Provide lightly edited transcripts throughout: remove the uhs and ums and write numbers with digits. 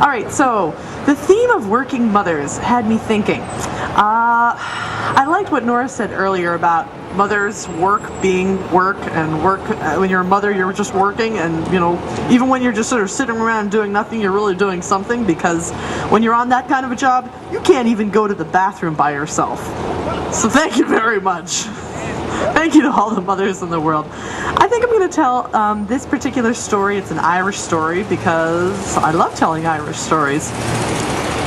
All right, so the theme of working mothers had me thinking. I liked what Nora said earlier about mothers work being work, and work when you're a mother you're just working, and even when you're just sort of sitting around doing nothing, you're really doing something, because when you're on that kind of a job you can't even go to the bathroom by yourself. So thank you very much. Thank you to all the mothers in the world. I think I'm going to tell this particular story. It's an Irish story because I love telling Irish stories.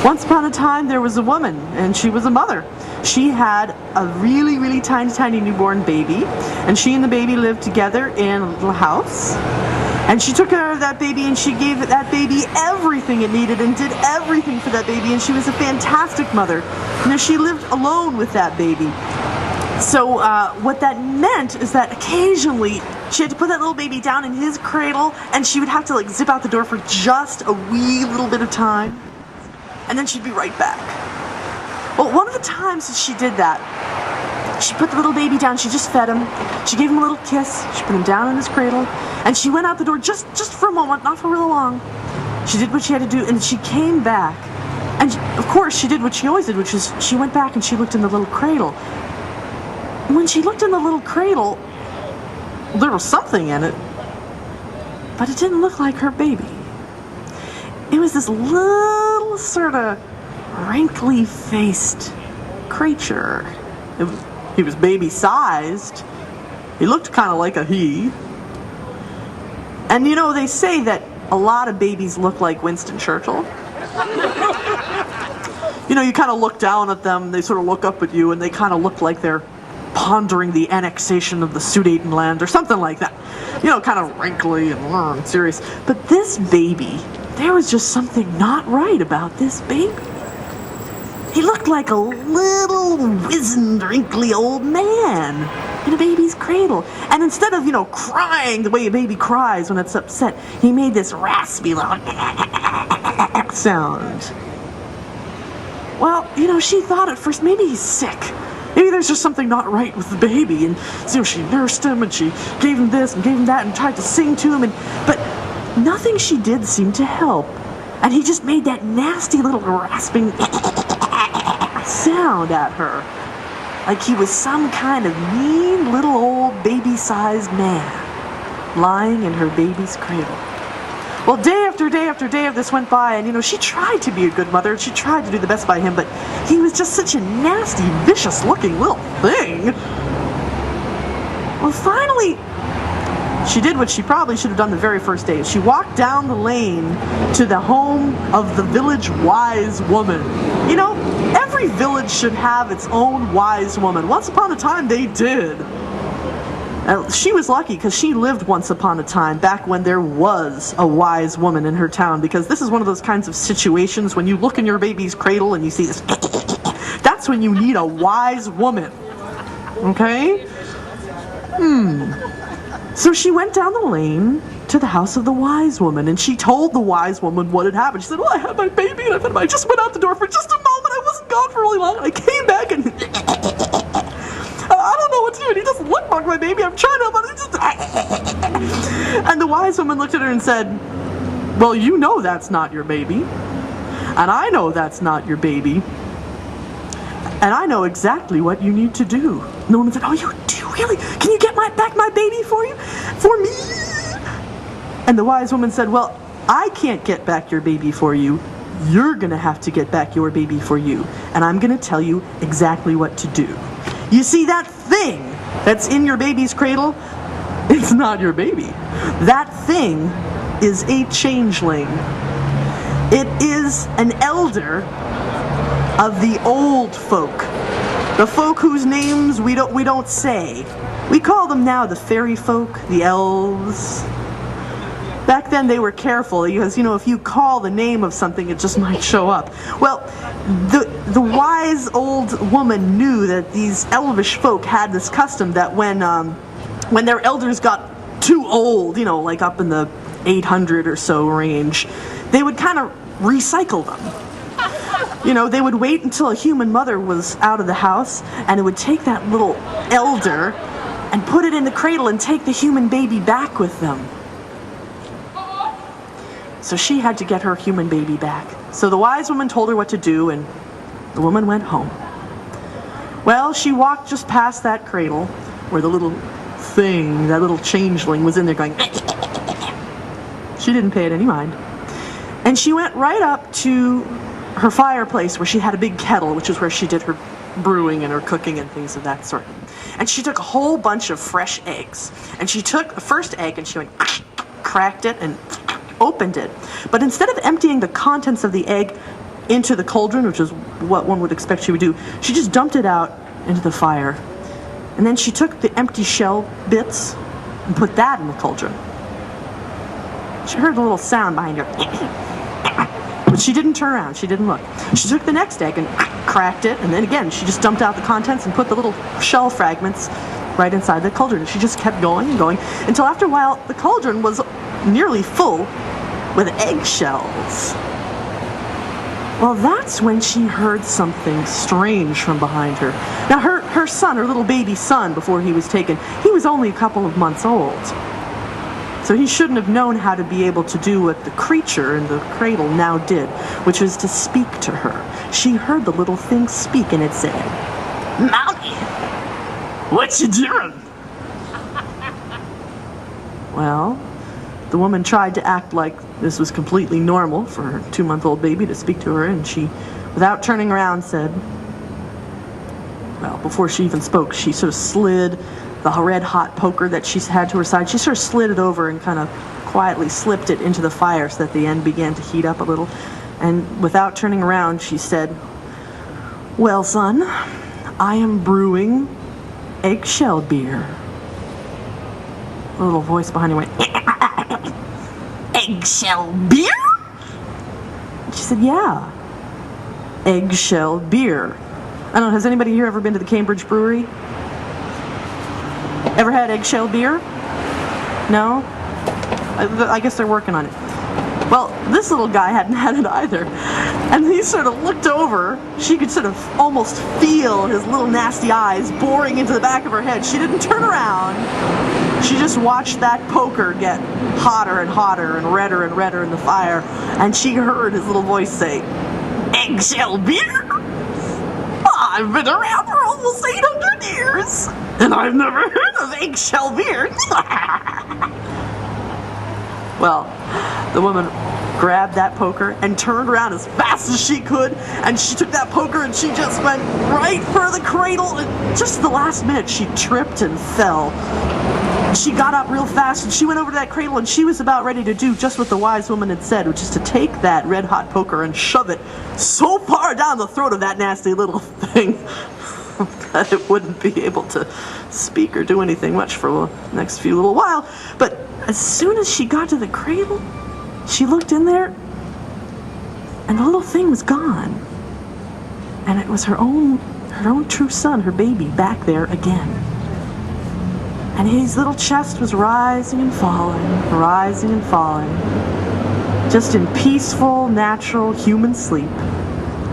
Once upon a time, there was a woman, and she was a mother. She had a really, really tiny, tiny newborn baby, and she and the baby lived together in a little house. And she took care of that baby, and she gave that baby everything it needed and did everything for that baby, and she was a fantastic mother. She lived alone with that baby. So what that meant is that occasionally she had to put that little baby down in his cradle, and she would have to zip out the door for just a wee little bit of time, and then she'd be right back. Well, one of the times that she did that, she put the little baby down, she just fed him, she gave him a little kiss, she put him down in his cradle, and she went out the door just for a moment, not for real long. She did what she had to do, and she came back, and of course she did what she always did, which is she went back and she looked in the little cradle. When she looked in the little cradle, there was something in it, but it didn't look like her baby. It was this little sort of wrinkly-faced creature. He was baby-sized. He looked kind of like a he. And they say that a lot of babies look like Winston Churchill. You kind of look down at them, they sort of look up at you, and they kind of look like they're pondering the annexation of the Sudetenland or something like that. Kind of wrinkly and serious. But this baby, there was just something not right about this baby. He looked like a little wizened, wrinkly old man in a baby's cradle. And instead of, crying the way a baby cries when it's upset, he made this raspy little sound. Well, she thought at first maybe he's sick. Maybe there's just something not right with the baby, and she nursed him, and she gave him this and gave him that, and tried to sing to him, but nothing she did seemed to help, and he just made that nasty little rasping sound at her, like he was some kind of mean little old baby-sized man lying in her baby's cradle. Well, day after day after day of this went by, and she tried to be a good mother, she tried to do the best by him, but he was just such a nasty, vicious-looking little thing. Well, finally, she did what she probably should have done the very first day. She walked down the lane to the home of the village wise woman. Every village should have its own wise woman. Once upon a time, they did. She was lucky because she lived once upon a time back when there was a wise woman in her town, because this is one of those kinds of situations when you look in your baby's cradle and you see this. That's when you need a wise woman. Okay? So she went down the lane to the house of the wise woman, and she told the wise woman what had happened. She said, well, I had my baby, and I just went out the door for just a moment. I wasn't gone for really long. I came back, and I don't know what to do. He doesn't look like my baby. I'm trying to, but it just... And the wise woman looked at her and said, well, that's not your baby. And I know that's not your baby. And I know exactly what you need to do. And the woman said, oh, you do really? Can you get back my baby for you? For me? And the wise woman said, well, I can't get back your baby for you. You're going to have to get back your baby for you. And I'm going to tell you exactly what to do. You see that thing that's in your baby's cradle? It's not your baby. That thing is a changeling. It is an elder of the old folk. The folk whose names we don't say. We call them now the fairy folk, the elves. Back then they were careful because, if you call the name of something, it just might show up. Well, the wise old woman knew that these elvish folk had this custom that when their elders got too old, like up in the 800 or so range, they would kind of recycle them. They would wait until a human mother was out of the house, and it would take that little elder and put it in the cradle and take the human baby back with them. So she had to get her human baby back. So the wise woman told her what to do, and the woman went home. Well, she walked just past that cradle where the little thing, that little changeling, was in there going. She didn't pay it any mind. And she went right up to her fireplace where she had a big kettle, which is where she did her brewing and her cooking and things of that sort. And she took a whole bunch of fresh eggs. And she took the first egg and she went, cracked it and opened it. But instead of emptying the contents of the egg into the cauldron, which is what one would expect she would do, she just dumped it out into the fire. And then she took the empty shell bits and put that in the cauldron. She heard a little sound behind her. But she didn't turn around. She didn't look. She took the next egg and cracked it. And then again, she just dumped out the contents and put the little shell fragments right inside the cauldron. And she just kept going and going until after a while, the cauldron was nearly full with eggshells. Well, that's when she heard something strange from behind her. Now, her son, her little baby son, before he was taken, he was only a couple of months old. So he shouldn't have known how to be able to do what the creature in the cradle now did, which was to speak to her. She heard the little thing speak, and it said, "Mommy, what you doing?" Well, the woman tried to act like this was completely normal for her 2-month-old baby to speak to her, and she, without turning around, said, well, before she even spoke, she sort of slid the red-hot poker that she had to her side. She sort of slid it over and kind of quietly slipped it into the fire so that the end began to heat up a little. And without turning around, she said, "Well, son, I am brewing eggshell beer." The little voice behind her went, "Eggshell beer?" She said, "Yeah, eggshell beer." I don't know, has anybody here ever been to the Cambridge Brewery? Ever had eggshell beer? No? I guess they're working on it. Well, this little guy hadn't had it either. And he sort of looked over. She could sort of almost feel his little nasty eyes boring into the back of her head. She didn't turn around. She just watched that poker get hotter and hotter and redder in the fire. And she heard his little voice say, "Eggshell beer? I've been around for almost 800 years, and I've never heard of eggshell beer." Well, the woman grabbed that poker and turned around as fast as she could, and she took that poker and she just went right for the cradle, and just at the last minute she tripped and fell. She got up real fast and she went over to that cradle, and she was about ready to do just what the wise woman had said, which is to take that red hot poker and shove it so far down the throat of that nasty little thing that it wouldn't be able to speak or do anything much for the next few little while. But as soon as she got to the cradle, she looked in there, and the little thing was gone. And it was her own true son, her baby, back there again. And his little chest was rising and falling, just in peaceful, natural human sleep,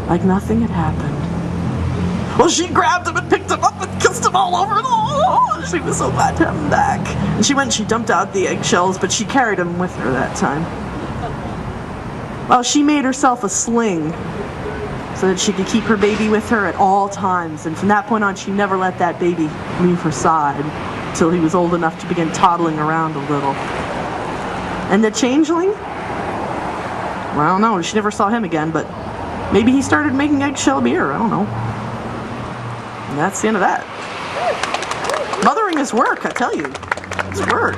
like nothing had happened. Well, she grabbed him and picked him up and kissed him all over. Oh, she was so glad to have him back. And she went and she dumped out the eggshells, but she carried him with her that time. Well, she made herself a sling so that she could keep her baby with her at all times. And from that point on, she never let that baby leave her side until he was old enough to begin toddling around a little. And the changeling? Well, I don't know. She never saw him again, but maybe he started making eggshell beer. I don't know. And that's the end of that. Mothering is work, I tell you. It's work.